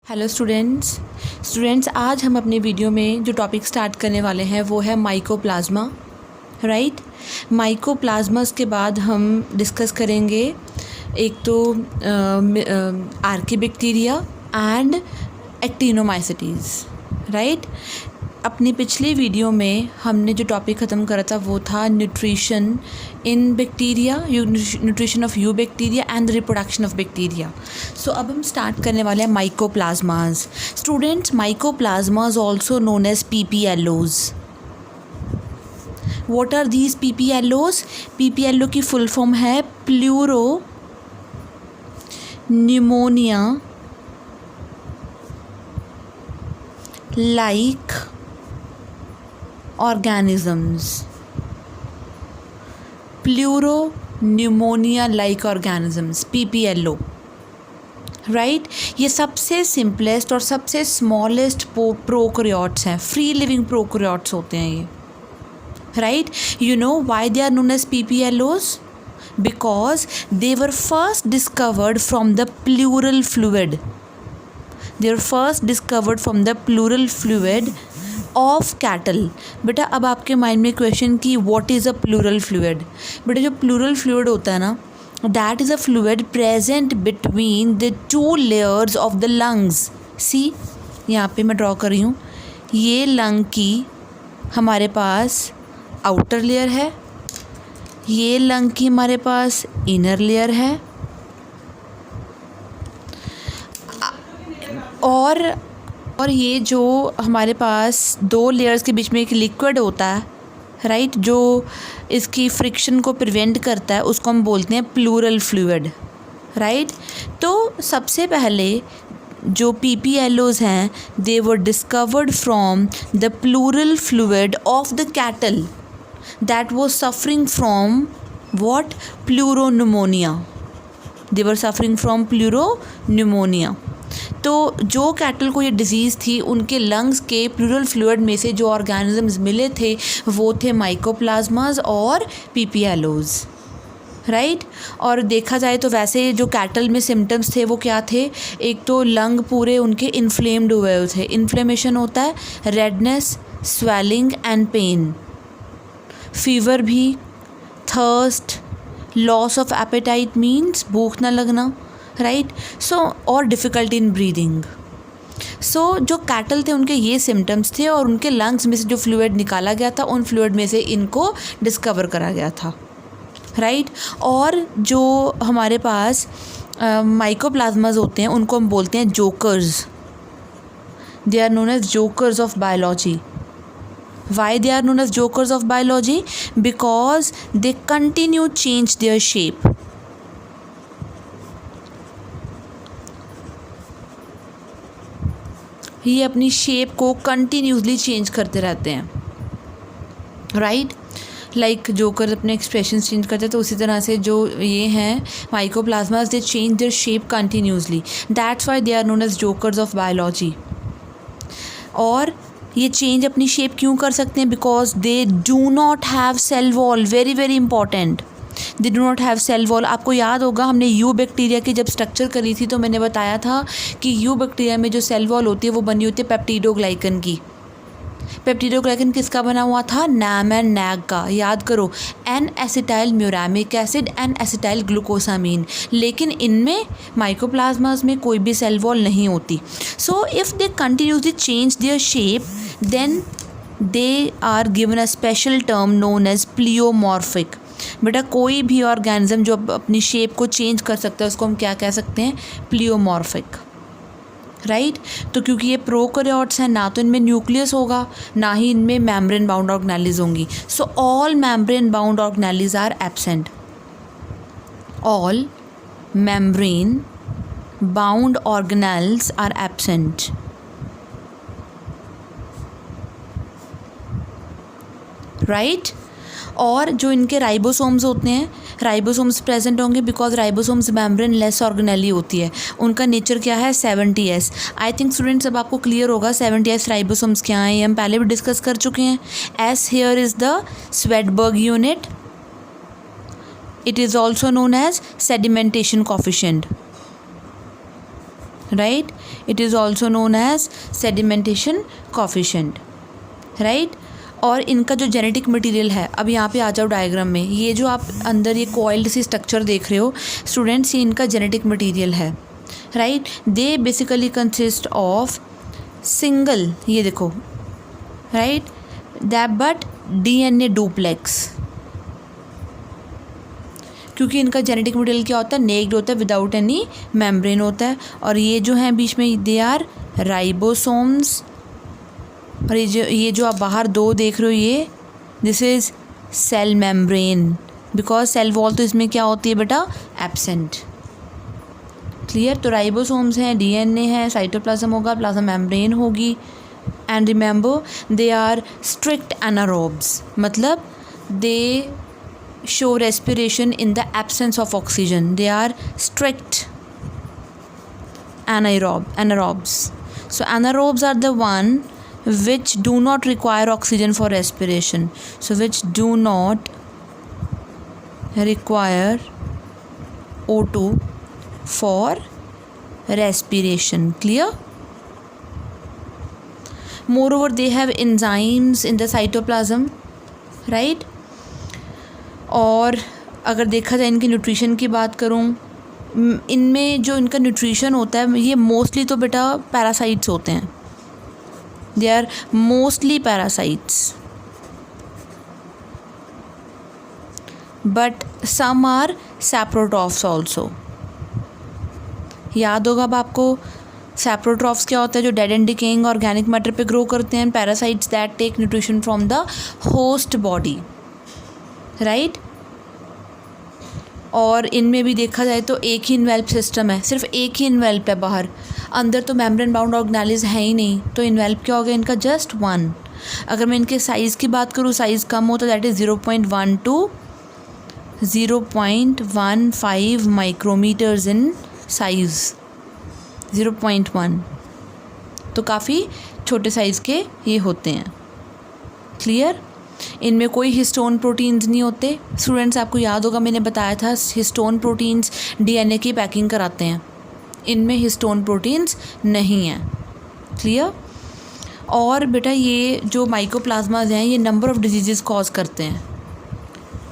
Hello students आज हम अपने वीडियो में जो टॉपिक स्टार्ट करने वाले हैं वो है माइकोप्लाज्मा। राइट, माइकोप्लाज्मास के बाद हम डिस्कस करेंगे एक तो आर्कीबैक्टीरिया एंड एक्टिनोमाइसीटीज़। राइट, अपनी पिछले वीडियो में हमने जो टॉपिक ख़त्म करा था वो था nutrition in bacteria, nutrition of you bacteria and reproduction of bacteria. So अब हम स्टार्ट करने वाले हैं mycoplasmas. Students, mycoplasmas also known as PPLOs. What are these PPLOs? PPLO की फुल फॉर्म है pleuro pneumonia like organisms। Pleuro pneumonia like organisms, PPLO। Right, ये सबसे simplest और सबसे स्मॉलेस्ट प्रोकैरियोट्स हैं, फ्री लिविंग प्रोकैरियोट्स होते हैं ये। Right, you know why they are known as PPLOs? Because they were first discovered from the pleural fluid. They were first discovered from the pleural fluid of cattle. बेटा अब आपके mind में question कि what is a pleural fluid? बेटा जो pleural fluid होता है ना, that is a fluid present between the two layers of the lungs. See, यहाँ पे मैं ड्रॉ कर रही हूँ, ये लंग की हमारे पास आउटर लेयर है, ये लंग की हमारे पास इनर लेयर है, और ये जो हमारे पास दो लेयर्स के बीच में एक लिक्विड होता है, राइट, जो इसकी फ्रिक्शन को प्रिवेंट करता है, उसको हम बोलते हैं प्लूरल फ्लूइड। राइट, तो सबसे पहले जो PPLOs हैं they were discovered from the pleural fluid of the cattle that was suffering from what? Pleuropneumonia. They were suffering from pleuropneumonia. तो जो कैटल को ये डिज़ीज़ थी, उनके लंग्स के प्लूरल फ्लूइड में से जो ऑर्गेनिजम्स मिले थे वो थे माइकोप्लाज्मास और PPLOs। राइट, और देखा जाए तो वैसे जो कैटल में सिम्टम्स थे वो क्या थे? एक तो लंग पूरे उनके इन्फ्लेम्ड हुए थे, इन्फ्लेमेशन होता है, redness, swelling and pain, fever भी, thirst, loss of appetite means भूख ना लगना। राइट, सो और डिफ़िकल्टी इन ब्रीदिंग। सो जो कैटल थे उनके ये सिम्टम्स थे और उनके लंग्स में से जो फ्लूइड निकाला गया था, उन फ्लूइड में से इनको डिस्कवर करा गया था। राइट, और जो हमारे पास माइकोप्लाज्मास होते हैं उनको हम बोलते हैं jokers. They are known as jokers of biology. Why they are known as jokers of biology? Because they continue change their shape. ये अपनी शेप को कंटिन्यूसली चेंज करते रहते हैं। राइट, लाइक जोकर अपने एक्सप्रेशन चेंज करते हैं, तो उसी तरह से जो ये हैं mycoplasmas, they change their shape continuously. That's why they are known as jokers of biology. और ये चेंज अपनी शेप क्यों कर सकते हैं? Because they do not have cell wall. Very very important, they do not have cell wall. आपको याद होगा हमने यू बैक्टीरिया की जब स्ट्रक्चर करी थी तो मैंने बताया था कि यू बैक्टीरिया में जो सेल वॉल होती है वो बनी होती है पेप्टिडोग्लाइकन की। पेप्टिडोग्लाइकन किसका बना हुआ था? नैम एंड नैग का। याद करो, N acetyl muramic acid and acetyl glucosamine. लेकिन इनमें माइकोप्लाज्मास में कोई भी सेल वॉल नहीं होती। So if they continuously change their shape then they are given a special term known as pleomorphic. बेटा कोई भी ऑर्गेनिज्म जो अपनी शेप को चेंज कर सकता है उसको हम क्या कह सकते हैं? प्लियोमॉर्फिक। राइट, तो क्योंकि ये प्रोकैरियोट्स हैं, ना तो इनमें न्यूक्लियस होगा ना ही इनमें मेम्ब्रेन बाउंड ऑर्गेनेल्स होंगी। So all membrane bound organelles are absent. All membrane bound organelles are absent. Right, और जो इनके राइबोसोम्स होते हैं, राइबोसोम्स प्रेजेंट होंगे because ribosomes membrane less organelle होती है। उनका नेचर क्या है? 70S। आई थिंक स्टूडेंट्स अब आपको क्लियर होगा 70S राइबोसोम्स क्या हैं, ये हम पहले भी डिस्कस कर चुके हैं। As here is the Svedberg unit. It is also known as sedimentation coefficient. Right. It is also known as sedimentation coefficient, right. और इनका जो जेनेटिक मटेरियल है, अब यहाँ पे आ जाओ डायग्राम में, ये जो आप अंदर ये कॉइल्ड सी स्ट्रक्चर देख रहे हो स्टूडेंट्स, ये इनका जेनेटिक मटेरियल है, right. They basically consist of single, ये देखो, right, that but DNA duplex, क्योंकि इनका जेनेटिक मटेरियल क्या होता है, नेक्ड होता है, विदाउट एनी मेम्ब्रेन होता है. और ये जो हैं बीच में, दे आर राइबोसोम्स. और ये जो आप बाहर दो देख रहे हो, ये this is cell membrane, because cell wall तो इसमें क्या होती है बेटा, एब्सेंट. क्लियर. तो राइबोसोम्स हैं, DNA है, साइटोप्लाज्म होगा, प्लाज्मा मेम्ब्रेन होगी. And remember they are strict anaerobes, मतलब they show respiration in the absence of oxygen. They are strict anaerobes. So anaerobes are the one which do not require oxygen for respiration. So which do not require O2 for respiration. Clear? Moreover, they have enzymes in the cytoplasm, right? और अगर देखा जाए इनके nutrition की बात करूँ, इनमें जो इनका न्यूट्रिशन होता है, ये मोस्टली तो बेटा पैरासाइट्स होते हैं. They are mostly parasites, but some are saprotrophs also. याद होगा अब आपको सैप्रोट्रॉफ्स क्या होता है, जो dead and decaying organic matter पे ग्रो करते हैं. Parasites that take nutrition from the host body, right. और इनमें भी देखा जाए तो एक ही इन्वेल्प सिस्टम है, सिर्फ एक ही इन्वेल्प है बाहर, अंदर तो मेम्ब्रेन बाउंड ऑर्गेनेलिज है ही नहीं. तो इन्वेल्प क्या हो गया इनका, जस्ट 1. अगर मैं इनके साइज़ की बात करूँ, साइज़ कम हो तो that is 0.1 to 0.15 micrometres in size. 0.1 तो काफ़ी छोटे साइज़ के ये होते हैं. क्लियर. इनमें कोई हिस्टोन प्रोटीन्स नहीं होते. स्टूडेंट्स, आपको याद होगा मैंने बताया था हिस्टोन प्रोटीन्स DNA की पैकिंग कराते हैं. इनमें हिस्टोन प्रोटीन्स नहीं हैं. क्लियर. और बेटा ये जो माइकोप्लाज्माज हैं, ये नंबर ऑफ़ डिजीज़ कॉज करते हैं.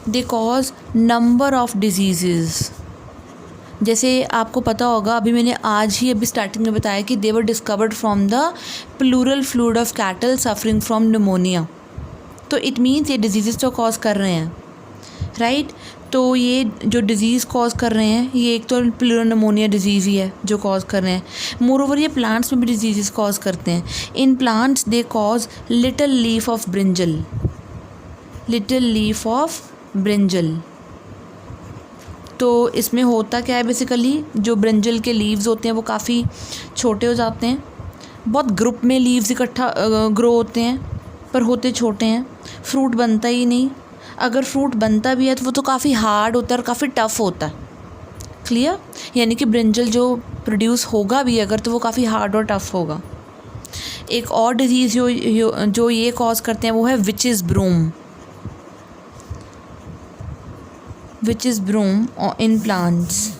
They cause number of disease. जैसे आपको पता होगा, अभी मैंने अभी स्टार्टिंग में बताया कि they were discovered from the pleural fluid of cattle suffering from pneumonia. तो इट मीन्स ये डिजीज़ तो कॉज कर रहे हैं, राइट. तो ये जो डिज़ीज़ कॉज कर रहे हैं, ये एक तो प्लूरल निमोनिया डिजीज़ ही है जो कॉज कर रहे हैं. मोरओवर ये प्लांट्स में भी डिजीज़ कॉज करते हैं. In plants they cause little leaf of brinjal. तो इसमें होता क्या है, बेसिकली जो ब्रिंजल के लीव्स होते हैं वो काफ़ी छोटे हो जाते हैं. बहुत ग्रुप में लीव्स इकट्ठा ग्रो होते हैं, पर होते छोटे हैं. फ्रूट बनता ही नहीं. अगर फ्रूट बनता भी है तो वो तो काफ़ी हार्ड होता है और काफ़ी टफ़ होता है. क्लियर. यानी कि ब्रिंजल जो प्रोड्यूस होगा भी अगर, तो वो काफ़ी हार्ड और टफ़ होगा. एक और डिजीज़ जो ये कॉज करते हैं वो है विचेस ब्रूम इन प्लांट्स.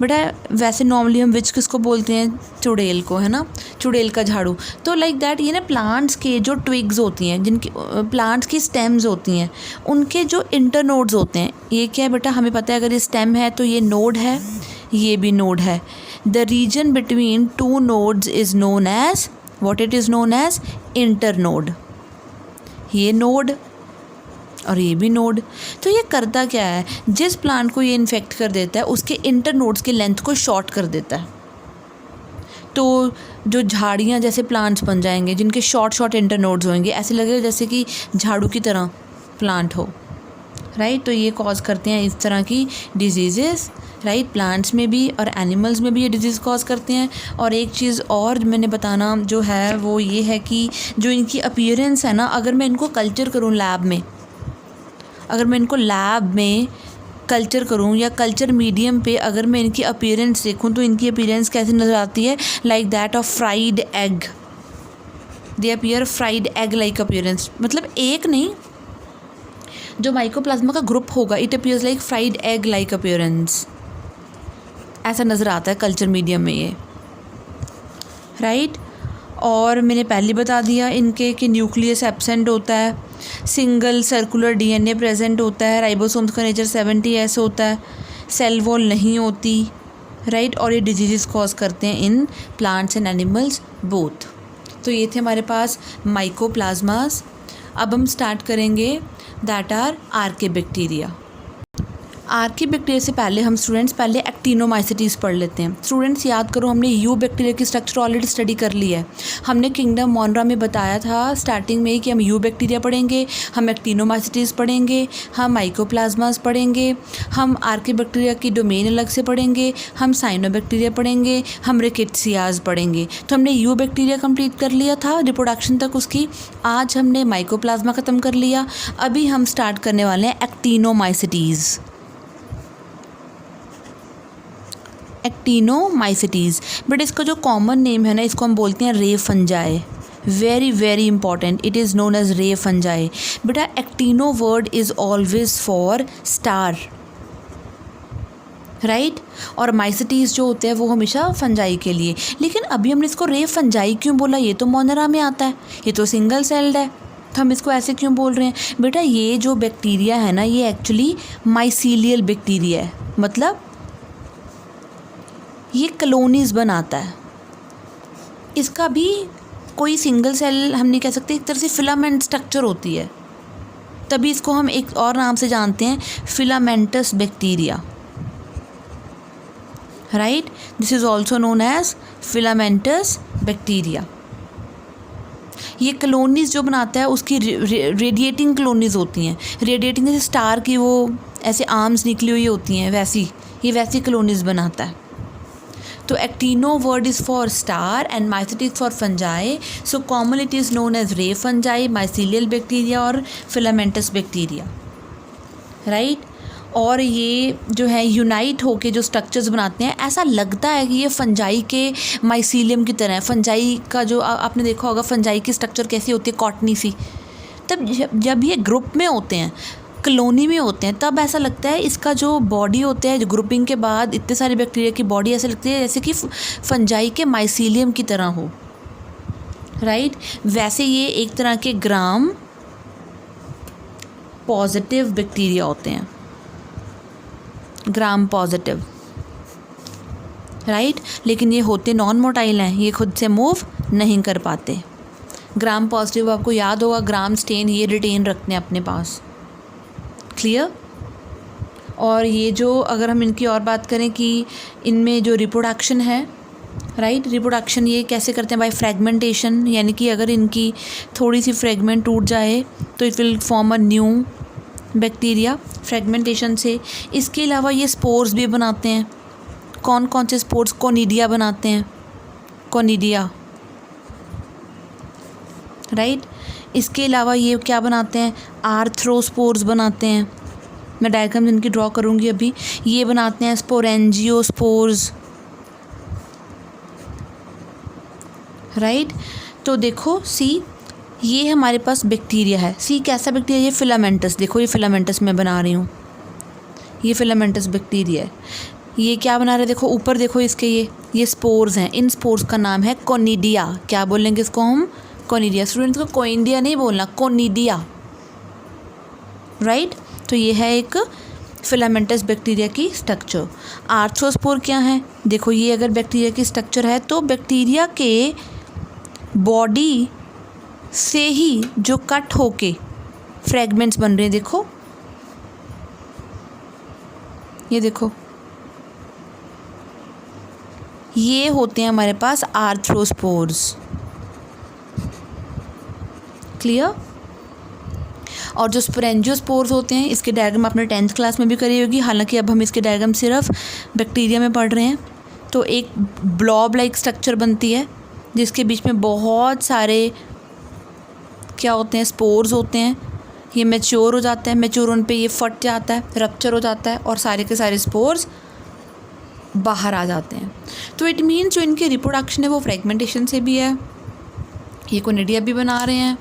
बेटा वैसे नॉर्मली हम विच किसको बोलते हैं, चुड़ैल को, है ना, चुड़ैल का झाड़ू. तो लाइक दैट ये ना प्लांट्स के जो ट्विग्स होती हैं, जिनकी प्लांट्स की स्टेम्स होती हैं, उनके जो इंटरनोड्स होते हैं, ये क्या है बेटा, हमें पता है अगर ये स्टेम है तो ये नोड है, ये भी नोड है. The region between 2 nodes is known as, what it is known as, internode. ये नोड और ये भी नोड. तो ये करता क्या है, जिस प्लांट को ये इन्फेक्ट कर देता है उसके इंटरनोड्स की लेंथ को शॉर्ट कर देता है. तो जो झाड़ियाँ जैसे प्लांट्स बन जाएंगे जिनके शॉर्ट इंटरनोड्स होंगे, ऐसे लगेगा जैसे कि झाड़ू की तरह प्लांट हो, राइट. तो ये कॉज करते हैं इस तरह की डिजीज़ेस, राइट. प्लांट्स में भी और एनिमल्स में भी ये डिजीज़ कॉज करते हैं. और एक चीज़ और मैंने बताना जो है वो ये है कि जो इनकी अपीयरेंस है ना, अगर मैं इनको कल्चर करूँ लैब में, कल्चर करूँ या कल्चर मीडियम पे अगर मैं इनकी अपीयरेंस देखूँ, तो इनकी अपीयरेंस कैसे नज़र आती है, like that of fried egg. They appear fried egg like appearance. मतलब एक नहीं, जो माइकोप्लाज्मा का ग्रुप होगा, it appears like fried egg like appearance. ऐसा नज़र आता है कल्चर मीडियम में ये, राइट। और मैंने पहले बता दिया इनके कि न्यूक्लियस एब्सेंट होता है, सिंगल सर्कुलर डीएनए प्रेजेंट होता है, राइबोसोम्स का नेचर 70S होता है, सेल वॉल नहीं होती, राइट। और ये डिजीज़ कॉज करते हैं in plants and animals both. तो ये थे हमारे पास माइकोप्लाज्मास। अब हम स्टार्ट करेंगे दैट आर आर्के बैक्टीरिया। आर्के बैक्टीरिया से पहले हम स्टूडेंट्स पहले एक्टिनोमाइसिटीज़ पढ़ लेते हैं। स्टूडेंट्स याद करो, हमने यू बैक्टीरिया की स्ट्रक्चर ऑलरेडी स्टडी कर ली है। हमने किंगडम मोनरा में बताया था स्टार्टिंग में ही कि हम यू बैक्टीरिया पढ़ेंगे, हम एक्टिनोमाइसिटीज़ पढ़ेंगे, हम माइकोप्लाज्मास पढ़ेंगे, हम आर्के बैक्टीरिया की डोमेन अलग से पढ़ेंगे, हम साइनोबैक्टीरिया पढ़ेंगे, हम रिकेट्सियाज पढ़ेंगे। तो हमने यू बैक्टीरिया कंप्लीट कर लिया था रिप्रोडक्शन तक उसकी। आज हमने माइकोप्लाज्मा ख़त्म कर लिया। अभी हम स्टार्ट करने वाले हैं एक्टिनोमाइसिटीज़। एक्टिनोमाइसिटीज़, बट इसका जो कॉमन नेम है ना, इसको हम बोलते हैं ray fungi. Very very important, it is known as ray fungi. बेटा actino word is always for star, right. और माइसिटीज़ जो होते हैं वो हमेशा फंजाई के लिए। लेकिन अभी हमने इसको रे फंजाई क्यों बोला? ये तो मोनरा में आता है, ये तो सिंगल सेल्ड है, तो हम इसको ऐसे क्यों बोल रहे हैं? बेटा ये जो बैक्टीरिया है ना, ये एक्चुअली माइसीलियल बैक्टीरिया है, मतलब ये कॉलोनीज़ बनाता है। इसका भी कोई सिंगल सेल हम नहीं कह सकते, एक तरह से फिलामेंट स्ट्रक्चर होती है, तभी इसको हम एक और नाम से जानते हैं, filamentous bacteria, right. This is also known as filamentous bacteria. ये कॉलोनीज़ जो बनाता है उसकी रेडिएटिंग कॉलोनीज़ होती हैं। रेडिएटिंग जैसे स्टार की वो ऐसे आर्म्स निकली हुई होती हैं, वैसी कॉलोनीज़ बनाता है। तो actino word is for star and mycetes for fungi. So common it is known as ray fungi, mycelial bacteria और फिलामेंटस बैक्टीरिया, राइट। और ये जो है यूनाइट होके जो स्ट्रक्चर्स बनाते हैं, ऐसा लगता है कि ये फंजाई के माइसीलियम की तरह है। फंजाई का जो आपने देखा होगा फंजाई की स्ट्रक्चर कैसी होती है, कॉटनी सी। तब जब ये ग्रुप में होते हैं, कॉलोनी में होते हैं, तब ऐसा लगता है इसका जो बॉडी होता है, जो ग्रुपिंग के बाद इतने सारे बैक्टीरिया की बॉडी ऐसे लगती है जैसे कि फंजाई के माइसीलियम की तरह हो, राइट। वैसे ये एक तरह के ग्राम पॉजिटिव बैक्टीरिया होते हैं, ग्राम पॉजिटिव, राइट। लेकिन ये होते नॉन मोटाइल हैं, ये खुद से मूव नहीं कर पाते। ग्राम पॉजिटिव आपको याद होगा, ग्राम स्टेन ये रिटेन रखते हैं अपने पास, क्लियर। और ये जो अगर हम इनकी और बात करें कि इनमें जो रिप्रोडक्शन है, राइट, रिप्रोडक्शन ये कैसे करते हैं? बाय फ्रेगमेंटेशन, यानी कि अगर इनकी थोड़ी सी फ्रेगमेंट टूट जाए तो it will form a new bacteria fragmentation से। इसके अलावा ये स्पोर्स भी बनाते हैं। कौन कौन से स्पोर्स? कोनिडिया बनाते हैं, कोनिडिया, राइट। इसके अलावा ये क्या बनाते हैं? आर्थ्रोस्पोर्स बनाते हैं। मैं डायग्राम इनकी ड्रॉ करूँगी अभी। ये बनाते हैं स्पोरेंजियोस्पोर्स, राइट। तो देखो सी, ये हमारे पास बैक्टीरिया है। सी कैसा बैक्टीरिया? ये फिलामेंटस, देखो ये फिलामेंटस मैं बना रही हूँ, ये फिलामेंटस बैक्टीरिया है। ये क्या बना रहे हैं? देखो ऊपर देखो इसके, ये स्पोर्स हैं। इन स्पोर्स का नाम है कोनिडिया। क्या बोलेंगे इसको हम? कोनिडिया। स्टूडेंट्स को कोइंडिया नहीं बोलना, कोनिडिया, राइट। तो ये है एक फिलामेंटस बैक्टीरिया की स्ट्रक्चर। आर्थ्रोस्पोर क्या है? देखो ये अगर बैक्टीरिया की स्ट्रक्चर है तो बैक्टीरिया के बॉडी से ही जो कट होके फ्रेगमेंट्स बन रहे हैं, देखो ये देखो, ये होते हैं हमारे पास आर्थ्रोस्पोर्स, क्लियर। और जो स्पोरेंजियोस्पोर्स होते हैं, इसके डायग्राम आपने 10th क्लास में भी करी होगी, हालांकि अब हम इसके डायग्राम सिर्फ बैक्टीरिया में पढ़ रहे हैं। तो एक ब्लॉब लाइक स्ट्रक्चर बनती है जिसके बीच में बहुत सारे क्या होते हैं? स्पोर्स होते हैं। ये मैच्योर हो जाता है, मैच्योर होने पे ये फट जाता है, रप्चर हो जाता है और सारे के सारे स्पोर्स बाहर आ जाते हैं। तो इट मीन्स जो इनकी रिप्रोडक्शन है वो फ्रेगमेंटेशन से भी है। ये कोनिडिया भी बना रहे हैं,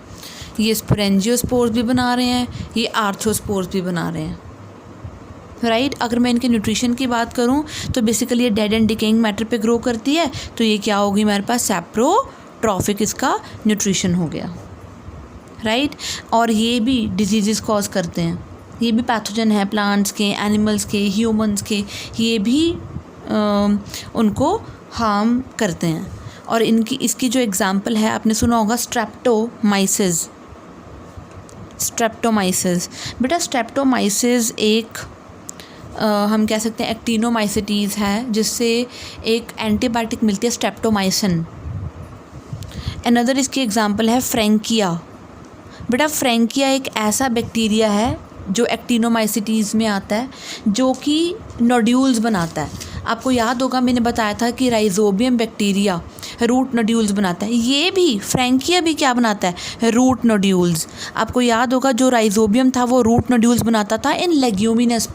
ये स्पोरेंजियोस्पोर्स भी बना रहे हैं, ये आर्थ्रोस्पोर्स भी बना रहे हैं, राइट। अगर मैं इनके न्यूट्रिशन की बात करूं तो बेसिकली ये डेड एंड डिकेइंग मैटर पे ग्रो करती है, तो ये क्या होगी हमारे पास, सैप्रोट्रॉफिक इसका न्यूट्रिशन हो गया, राइट। और ये भी डिजीज़ कॉज करते हैं, ये भी पैथोजन है प्लांट्स के, एनिमल्स के, ह्यूमंस के, ये भी उनको हार्म करते हैं। और इसकी जो एग्जांपल है आपने सुना होगा स्ट्रेप्टोमाइसिस। बेटा स्ट्रेप्टोमाइसिस एक हम कह सकते हैं एक्टिनोमाइसिटीज़ है, जिससे एक एंटीबायोटिक मिलती है स्ट्रेप्टोमाइसिन। अनदर इसकी एग्जांपल है फ्रैंकिया। बेटा फ्रैंकिया एक ऐसा बैक्टीरिया है जो एक्टिनोमाइसिटीज़ में आता है, जो कि नोड्यूल्स बनाता है। आपको याद होगा मैंने बताया था कि राइजोबियम बैक्टीरिया रूट नोड्यूल्स बनाता है, ये भी फ्रैंकिया भी क्या बनाता है, रूट नोड्यूल्स। आपको याद होगा जो राइजोबियम था वो रूट नोड्यूल्स बनाता था इन लेग्यूमिनस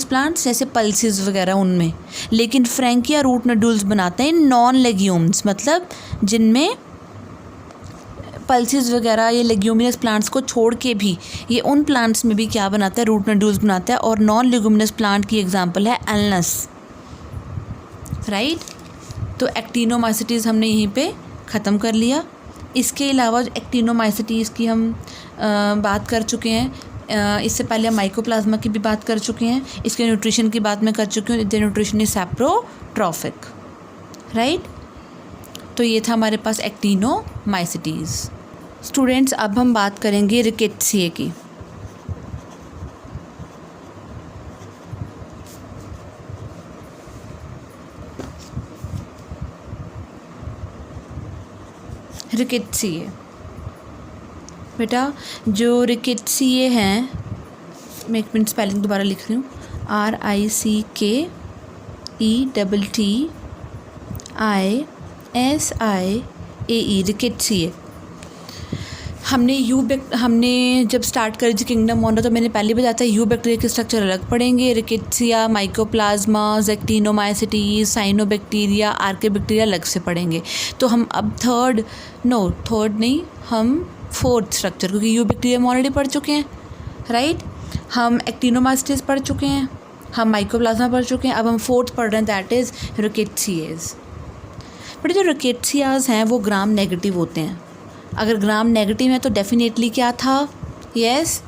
प्लांट्स जैसे पल्सेस वगैरह उनमें, लेकिन फ्रैंकिया रूट नोड्यूल्स बनाते हैं इन नॉन लेग्यूम्स, मतलब जिनमें पल्सेस वगैरह ये लेग्यूमिनस प्लांट्स को छोड़ के भी ये उन प्लांट्स में भी क्या बनाता है, रूट नोड्यूल्स बनाता है। और नॉन लेग्यूमिनस प्लांट की एग्जांपल है एलनस, राइट। तो एक्टिनोमाइसिटीज़ हमने यहीं पे ख़त्म कर लिया। इसके अलावा एक्टिनोमाइसिटीज़ की हम बात कर चुके हैं, इससे पहले हम माइकोप्लाज्मा की भी बात कर चुके हैं, इसके न्यूट्रिशन की बात मैं कर चुकी हूँ, द न्यूट्रिशन इज सैप्रोट्रॉफिक, राइट। तो ये था हमारे पास एक्टिनोमाइसिटीज़। स्टूडेंट्स अब हम बात करेंगे रिकेट्सिए की। रिकेट्सिए बेटा जो रिकेट्सिए हैं, मैं एक मिनट स्पेलिंग दोबारा लिख रही हूँ, RICKETTISIAE, रिकेट्सिए। हमने जब स्टार्ट करी थी किंगडम मोना तो मैंने पहले बताया था यू बैक्टीरिया के स्ट्रक्चर अलग पढ़ेंगे, रिकेट्सिया, माइकोप्लाज्मा, एक्टिनोमाइसिटीज़, साइनोबैक्टीरिया, आर्कियोबैक्टीरिया अलग से पढ़ेंगे। तो हम अब हम फोर्थ स्ट्रक्चर, क्योंकि यू बैक्टीरिया में ऑलरेडी पढ़ चुके हैं, राइट। हम एक्टिनोमाइसिटीज़ पढ़ चुके हैं, हम माइकोप्लाज्मा पढ़ चुके हैं, अब हम फोर्थ पढ़ रहे हैं, दैट इज़ रिकेट्सिएज। बट जो रिकेट्सियाज हैं वो ग्राम नेगेटिव होते हैं। अगर ग्राम नेगेटिव है तो डेफिनेटली क्या था, यस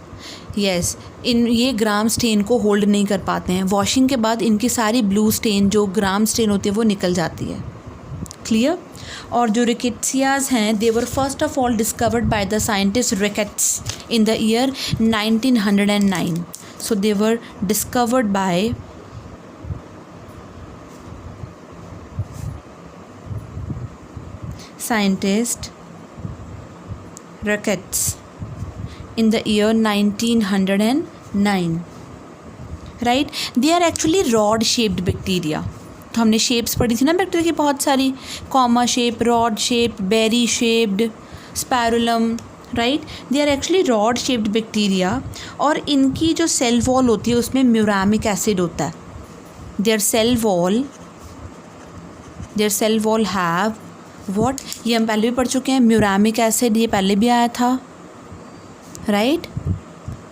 ये ग्राम स्टेन को होल्ड नहीं कर पाते हैं। वॉशिंग के बाद इनकी सारी ब्लू स्टेन जो ग्राम स्टेन होती है वो निकल जाती है, क्लियर। और जो रिकेट्सियाज हैं they were first of all discovered by the scientist Ricketts in the year 1909। So they were discovered by scientist Ricketts in the year 1909, right? They are actually rod shaped bacteria. तो हमने shapes पढ़ी थी ना bacteria की बहुत सारी, comma shape, rod shape, berry shaped, spirillum, right. They are actually rod shaped bacteria और इनकी जो सेल वॉल होती है उसमें म्यूरामिक एसिड होता है। Their cell wall have what, ये हम पहले भी पढ़ चुके हैं, म्यूरामिक एसिड, ये पहले भी आया था, right.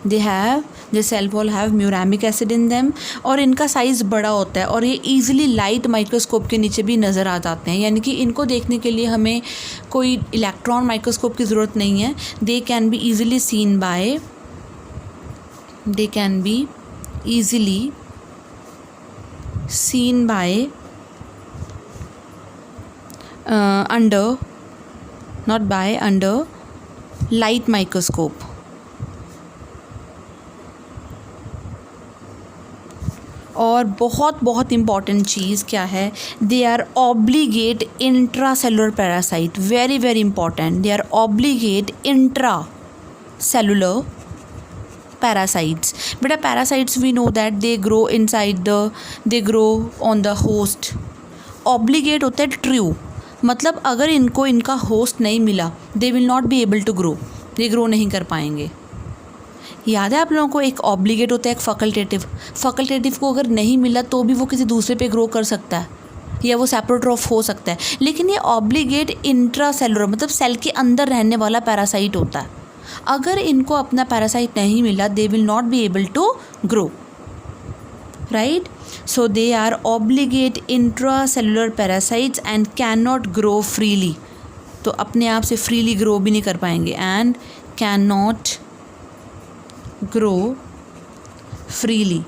They sell wall have muramic acid in them, और इनका साइज़ बड़ा होता है और ये ईजिली लाइट माइक्रोस्कोप के नीचे भी नज़र आ जाते हैं, यानी कि इनको देखने के लिए हमें कोई इलेक्ट्रॉन माइक्रोस्कोप की ज़रूरत नहीं है। They can be easily seen by under light microscope। और बहुत इम्पॉर्टेंट चीज़ क्या है, they are obligate intracellular parasite, very important. They are obligate intracellular parasites। बेटा parasites we know that they grow on the host। obligate होता है true, मतलब अगर इनको इनका होस्ट नहीं मिला they will not be able to grow, ये ग्रो नहीं कर पाएंगे। याद है आप लोगों को, एक ऑब्लिगेट होता है, एक फैकल्टेटिव को अगर नहीं मिला तो भी वो किसी दूसरे पे ग्रो कर सकता है या वो सैप्रोट्रॉफ हो सकता है, लेकिन ये ऑब्लिगेट इंट्रासेलुलर मतलब सेल के अंदर रहने वाला पैरासाइट होता है। अगर इनको अपना पैरासाइट नहीं मिला they will not be able to grow, right. So they are obligate intracellular parasites and can not grow freely. तो अपने आप से फ्रीली ग्रो भी नहीं कर पाएंगे. And can not grow freely.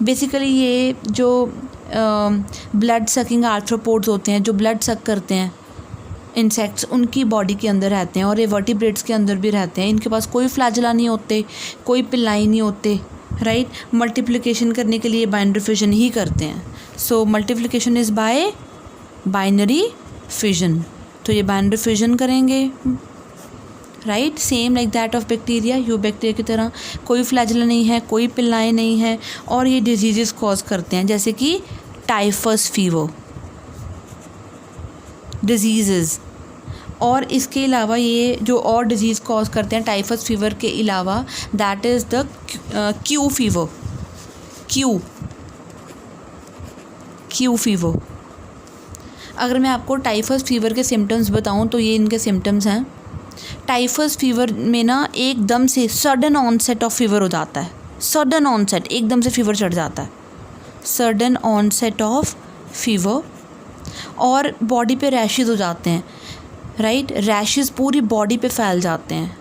Basically ये जो ब्लड सकिंग आर्थ्रोपोड्स होते हैं, जो ब्लड सक करते हैं इंसेक्ट्स, उनकी बॉडी के अंदर रहते हैं और ये वर्टिब्रेट्स के अंदर भी रहते हैं. इनके पास कोई फ्लैजेला नहीं होते, कोई पिल्लाई नहीं होते, राइट. मल्टीप्लिकेशन करने के लिए बाइनरी फिजन ही करते हैं. So multiplication is by binary fission. तो ये बाइनरी फिजन करेंगे, right. Same like that of bacteria. You bacteria की तरह कोई फ्लैजेला नहीं है, कोई पिल्लाएँ नहीं है और ये डिजीज़ कॉज करते हैं जैसे कि टाइफस फीवर डिजीज़. और इसके अलावा ये जो और डिजीज़ कॉज करते हैं टाइफस फीवर के अलावा, that is the Q fever. Q fever. अगर मैं आपको टाइफस फीवर के सिम्टम्स बताऊं तो ये इनके सिम्टम्स हैं. टाइफस फीवर में ना एकदम से सडन ऑनसेट ऑफ फीवर हो जाता है. सडन ऑनसेट, एकदम से फीवर चढ़ जाता है. Sudden onset of fever. और बॉडी पे रैशेस हो जाते हैं, राइट. रैशेस पूरी बॉडी पे फैल जाते हैं.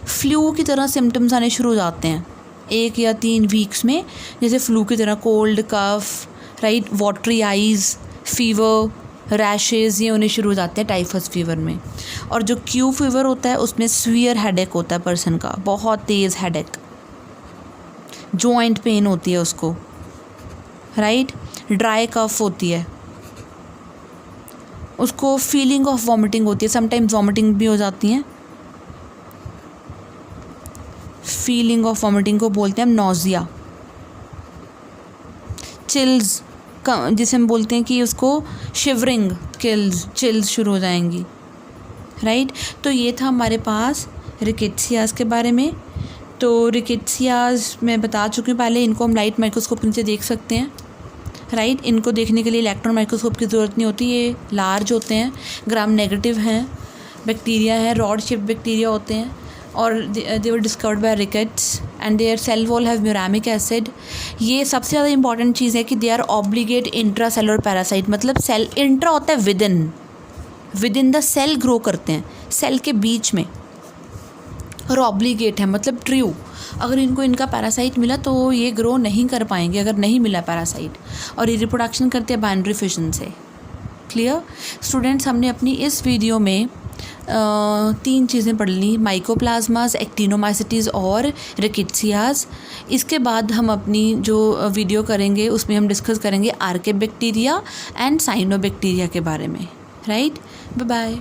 फ्लू की तरह सिम्टम्स आने शुरू हो जाते हैं 1 या 3 वीक्स में, जैसे फ्लू की तरह cold, cough, right, watery eyes, fever, rashes, ये होने शुरू हो जाते हैं टाइफस फीवर में. और जो क्यू फीवर होता है उसमें सीवियर हेडेक होता है पर्सन का, बहुत तेज़ हेडेक, जॉइंट पेन होती है उसको, राइट. ड्राई कफ होती है उसको, फीलिंग ऑफ वॉमिटिंग होती है, समटाइम्स वॉमिटिंग भी हो जाती हैं. फीलिंग ऑफ वॉमिटिंग को बोलते हैं हम नॉजिया. चिल्स जिसे हम बोलते हैं कि उसको शिवरिंग, चिल्स शुरू हो जाएंगी, राइट. तो ये था हमारे पास रिकेट्सियाज़ के बारे में. तो रिकेट्सियाज़ मैं बता चुकी हूँ पहले. इनको हम लाइट माइक्रोस्कोप नीचे देख सकते हैं, राइट. इनको देखने के लिए इलेक्ट्रॉन माइक्रोस्कोप की ज़रूरत नहीं होती. ये लार्ज होते हैं, ग्राम नेगेटिव हैं, बैक्टीरिया है, रॉड शेप्ड बैक्टीरिया होते हैं. और they were discovered by Ricketts and their cell wall have muramic acid. ये सबसे ज़्यादा इंपॉर्टेंट चीज़ है कि they are obligate intracellular parasite. मतलब सेल इंट्रा होता है within the cell grow करते हैं, सेल के बीच में. और ऑब्लिगेट है मतलब ट्रू. अगर इनको इनका पैरासाइट मिला तो ये ग्रो नहीं कर पाएंगे अगर नहीं मिला पैरासाइट. और ये रिप्रोडक्शन करते हैं बाइनरी फिजन से. क्लियर स्टूडेंट्स, हमने अपनी इस वीडियो में 3 चीज़ें पढ़ ली, माइकोप्लाज्मास, एक्टिनोमाइसिटीज़ और रिकेट्सियाज़. इसके बाद हम अपनी जो वीडियो करेंगे उसमें हम डिस्कस करेंगे आर्के बैक्टीरिया एंड साइनोबैक्टीरिया के बारे में, राइट. Bye bye.